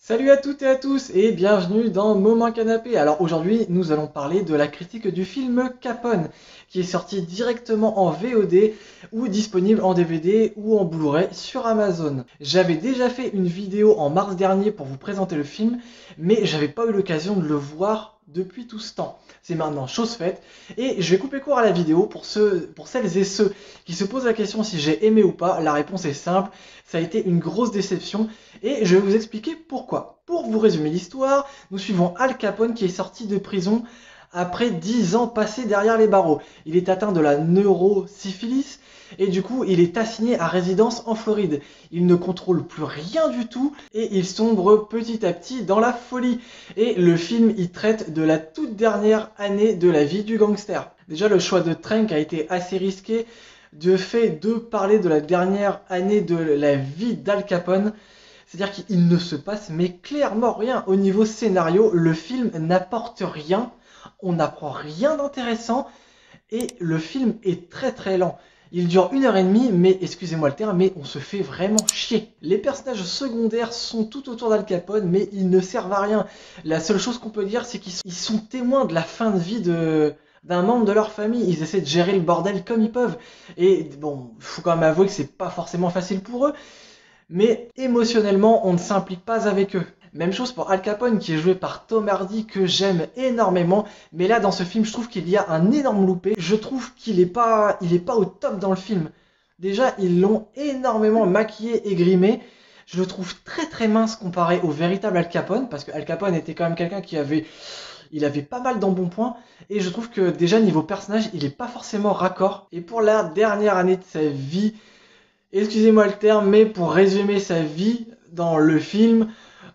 Salut à toutes et à tous et bienvenue dans Moment Canapé. Alors aujourd'hui nous allons parler de la critique du film Capone qui est sorti directement en VOD ou disponible en DVD ou en Blu-ray sur Amazon. J'avais déjà fait une vidéo en mars dernier pour vous présenter le film mais j'avais pas eu l'occasion de le voir depuis tout ce temps. C'est maintenant chose faite et je vais couper court à la vidéo pour celles et ceux qui se posent la question si j'ai aimé ou pas. La réponse est simple, ça a été une grosse déception. Et je vais vous expliquer pourquoi. Pour vous résumer l'histoire, nous suivons Al Capone qui est sorti de prison après 10 ans passés derrière les barreaux. Il est atteint de la neurosyphilis et du coup il est assigné à résidence en Floride. Il ne contrôle plus rien du tout et il sombre petit à petit dans la folie. Et le film y traite de la toute dernière année de la vie du gangster. Déjà le choix de Trank a été assez risqué de fait de parler de la dernière année de la vie d'Al Capone. C'est-à-dire qu'il ne se passe mais clairement rien. Au niveau scénario, le film n'apporte rien, on n'apprend rien d'intéressant et le film est très très lent. Il dure 1 h 30, mais excusez-moi le terme, mais on se fait vraiment chier. Les personnages secondaires sont tout autour d'Al Capone, mais ils ne servent à rien. La seule chose qu'on peut dire, c'est qu'ils sont témoins de la fin de vie d'un membre de leur famille. Ils essaient de gérer le bordel comme ils peuvent. Et bon, faut quand même avouer que c'est pas forcément facile pour eux. Mais émotionnellement, on ne s'implique pas avec eux. Même chose pour Al Capone qui est joué par Tom Hardy que j'aime énormément. Mais là dans ce film je trouve qu'il y a un énorme loupé. Je trouve qu'il est pas au top dans le film. Déjà ils l'ont énormément maquillé et grimé. Je le trouve très très mince comparé au véritable Al Capone. Parce que Al Capone était quand même quelqu'un il avait pas mal d'embonpoint. Et je trouve que déjà niveau personnage il est pas forcément raccord. Et pour la dernière année de sa vie, excusez-moi le terme, mais pour résumer sa vie dans le film,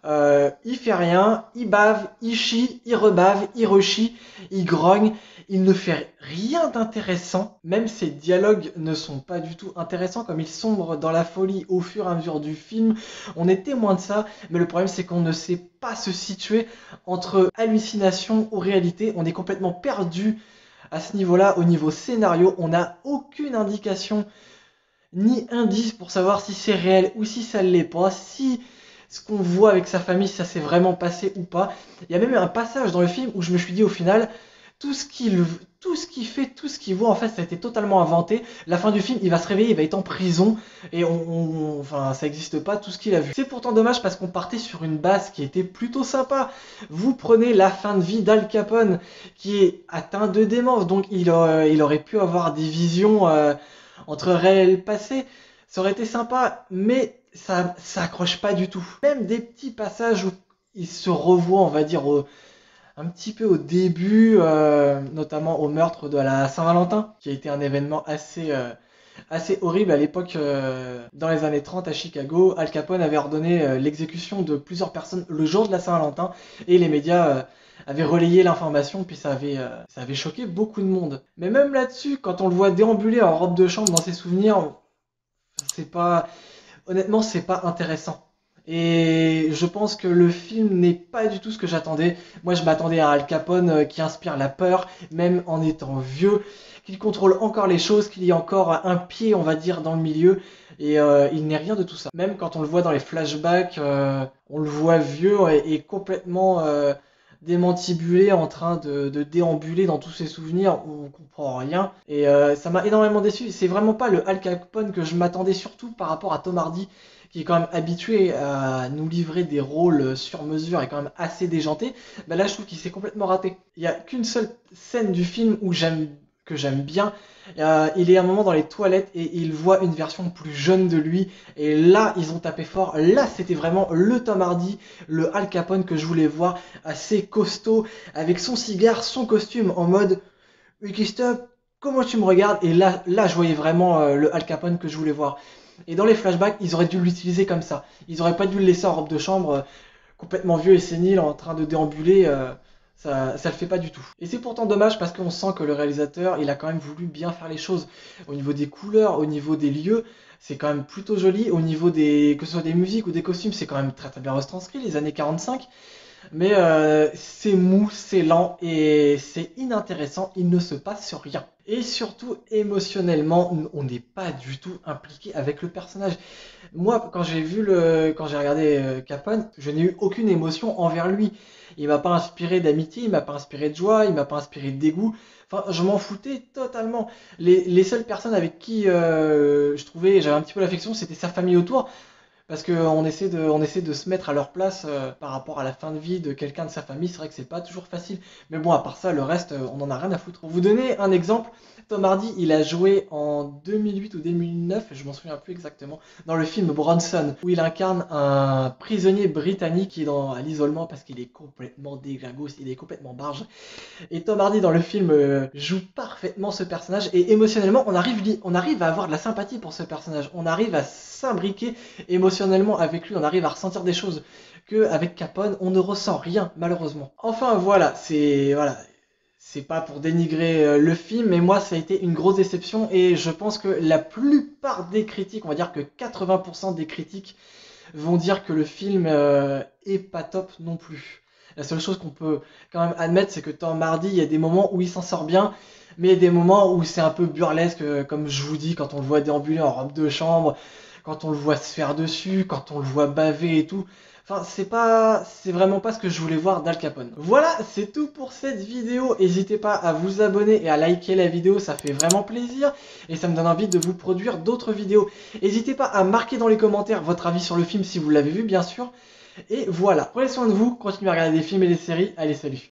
il fait rien, il bave, il chie, il rebave, il rechie, il grogne, il ne fait rien d'intéressant. Même ses dialogues ne sont pas du tout intéressants, comme il sombre dans la folie au fur et à mesure du film. On est témoin de ça, mais le problème c'est qu'on ne sait pas se situer entre hallucination ou réalité. On est complètement perdu à ce niveau-là. Au niveau scénario, on n'a aucune indication ni indice pour savoir si c'est réel ou si ça l'est pas, si ce qu'on voit avec sa famille, ça s'est vraiment passé ou pas. Il y a même eu un passage dans le film où je me suis dit au final, tout ce qu'il fait, tout ce qu'il voit, en fait, ça a été totalement inventé. La fin du film, il va se réveiller, il va être en prison, et enfin, ça n'existe pas, tout ce qu'il a vu. C'est pourtant dommage parce qu'on partait sur une base qui était plutôt sympa. Vous prenez la fin de vie d'Al Capone, qui est atteint de démence, donc il aurait pu avoir des visions entre réel et passé, ça aurait été sympa, mais ça accroche pas du tout. Même des petits passages où il se revoit, on va dire, un petit peu au début, notamment au meurtre de la Saint-Valentin, qui a été un événement assez horrible à l'époque, dans les années 30 à Chicago. Al Capone avait ordonné l'exécution de plusieurs personnes le jour de la Saint-Valentin, et les médias avaient relayé l'information, puis ça avait choqué beaucoup de monde. Mais même là-dessus, quand on le voit déambuler en robe de chambre dans ses souvenirs, c'est pas, honnêtement, c'est pas intéressant. Et je pense que le film n'est pas du tout ce que j'attendais. Moi, je m'attendais à Al Capone qui inspire la peur, même en étant vieux, qu'il contrôle encore les choses, qu'il y ait encore un pied, on va dire, dans le milieu. Et il n'est rien de tout ça. Même quand on le voit dans les flashbacks, on le voit vieux et complètement démantibulé, en train de déambuler dans tous ses souvenirs où on comprend rien. Et ça m'a énormément déçu. C'est vraiment pas le Al Capone que je m'attendais, surtout par rapport à Tom Hardy, qui est quand même habitué à nous livrer des rôles sur mesure et quand même assez déjanté. Bah là, je trouve qu'il s'est complètement raté. Il y a qu'une seule scène du film que j'aime bien. Il est à un moment dans les toilettes et il voit une version plus jeune de lui. Et là, ils ont tapé fort. Là, c'était vraiment le Tom Hardy, le Al Capone que je voulais voir, assez costaud, avec son cigare, son costume, en mode Wiki Stop, comment tu me regardes? Et là, je voyais vraiment le Al Capone que je voulais voir. Et dans les flashbacks, ils auraient dû l'utiliser comme ça. Ils auraient pas dû le laisser en robe de chambre, complètement vieux et sénile, en train de déambuler. Ça le fait pas du tout. Et c'est pourtant dommage parce qu'on sent que le réalisateur, il a quand même voulu bien faire les choses au niveau des couleurs, au niveau des lieux. c'est quand même plutôt joli au niveau des, que ce soit des musiques ou des costumes, c'est quand même très très bien retranscrit, les années 45. Mais c'est mou, c'est lent et c'est inintéressant, il ne se passe rien. Et surtout, émotionnellement, on n'est pas du tout impliqué avec le personnage. Moi, quand j'ai regardé Capone, je n'ai eu aucune émotion envers lui. Il m'a pas inspiré d'amitié, il m'a pas inspiré de joie, il m'a pas inspiré de dégoût. Enfin, je m'en foutais totalement. Les seules personnes avec qui je trouvais, j'avais un petit peu l'affection, c'était sa famille autour. Parce on essaie de se mettre à leur place par rapport à la fin de vie de quelqu'un de sa famille. C'est vrai que c'est pas toujours facile. Mais bon, à part ça, le reste, on en a rien à foutre. Pour vous donner un exemple, Tom Hardy, il a joué en 2008 ou 2009, je m'en souviens plus exactement, dans le film Bronson, où il incarne un prisonnier britannique qui est à l'isolement parce qu'il est complètement déglingus, il est complètement barge. Et Tom Hardy dans le film joue parfaitement ce personnage et émotionnellement on arrive à avoir de la sympathie pour ce personnage, on arrive à s'imbriquer émotionnellement avec lui, on arrive à ressentir des choses que avec Capone on ne ressent rien malheureusement. Enfin c'est pas pour dénigrer le film, mais moi ça a été une grosse déception et je pense que la plupart des critiques, on va dire que 80% des critiques vont dire que le film est pas top non plus. La seule chose qu'on peut quand même admettre, c'est que Tom Hardy, il y a des moments où il s'en sort bien, mais il y a des moments où c'est un peu burlesque, comme je vous dis, quand on le voit déambuler en robe de chambre, quand on le voit se faire dessus, quand on le voit baver et tout. Enfin, c'est vraiment pas ce que je voulais voir d'Al Capone. Voilà, c'est tout pour cette vidéo. N'hésitez pas à vous abonner et à liker la vidéo, ça fait vraiment plaisir et ça me donne envie de vous produire d'autres vidéos. N'hésitez pas à marquer dans les commentaires votre avis sur le film si vous l'avez vu, bien sûr. Et voilà, prenez soin de vous, continuez à regarder des films et des séries. Allez, salut!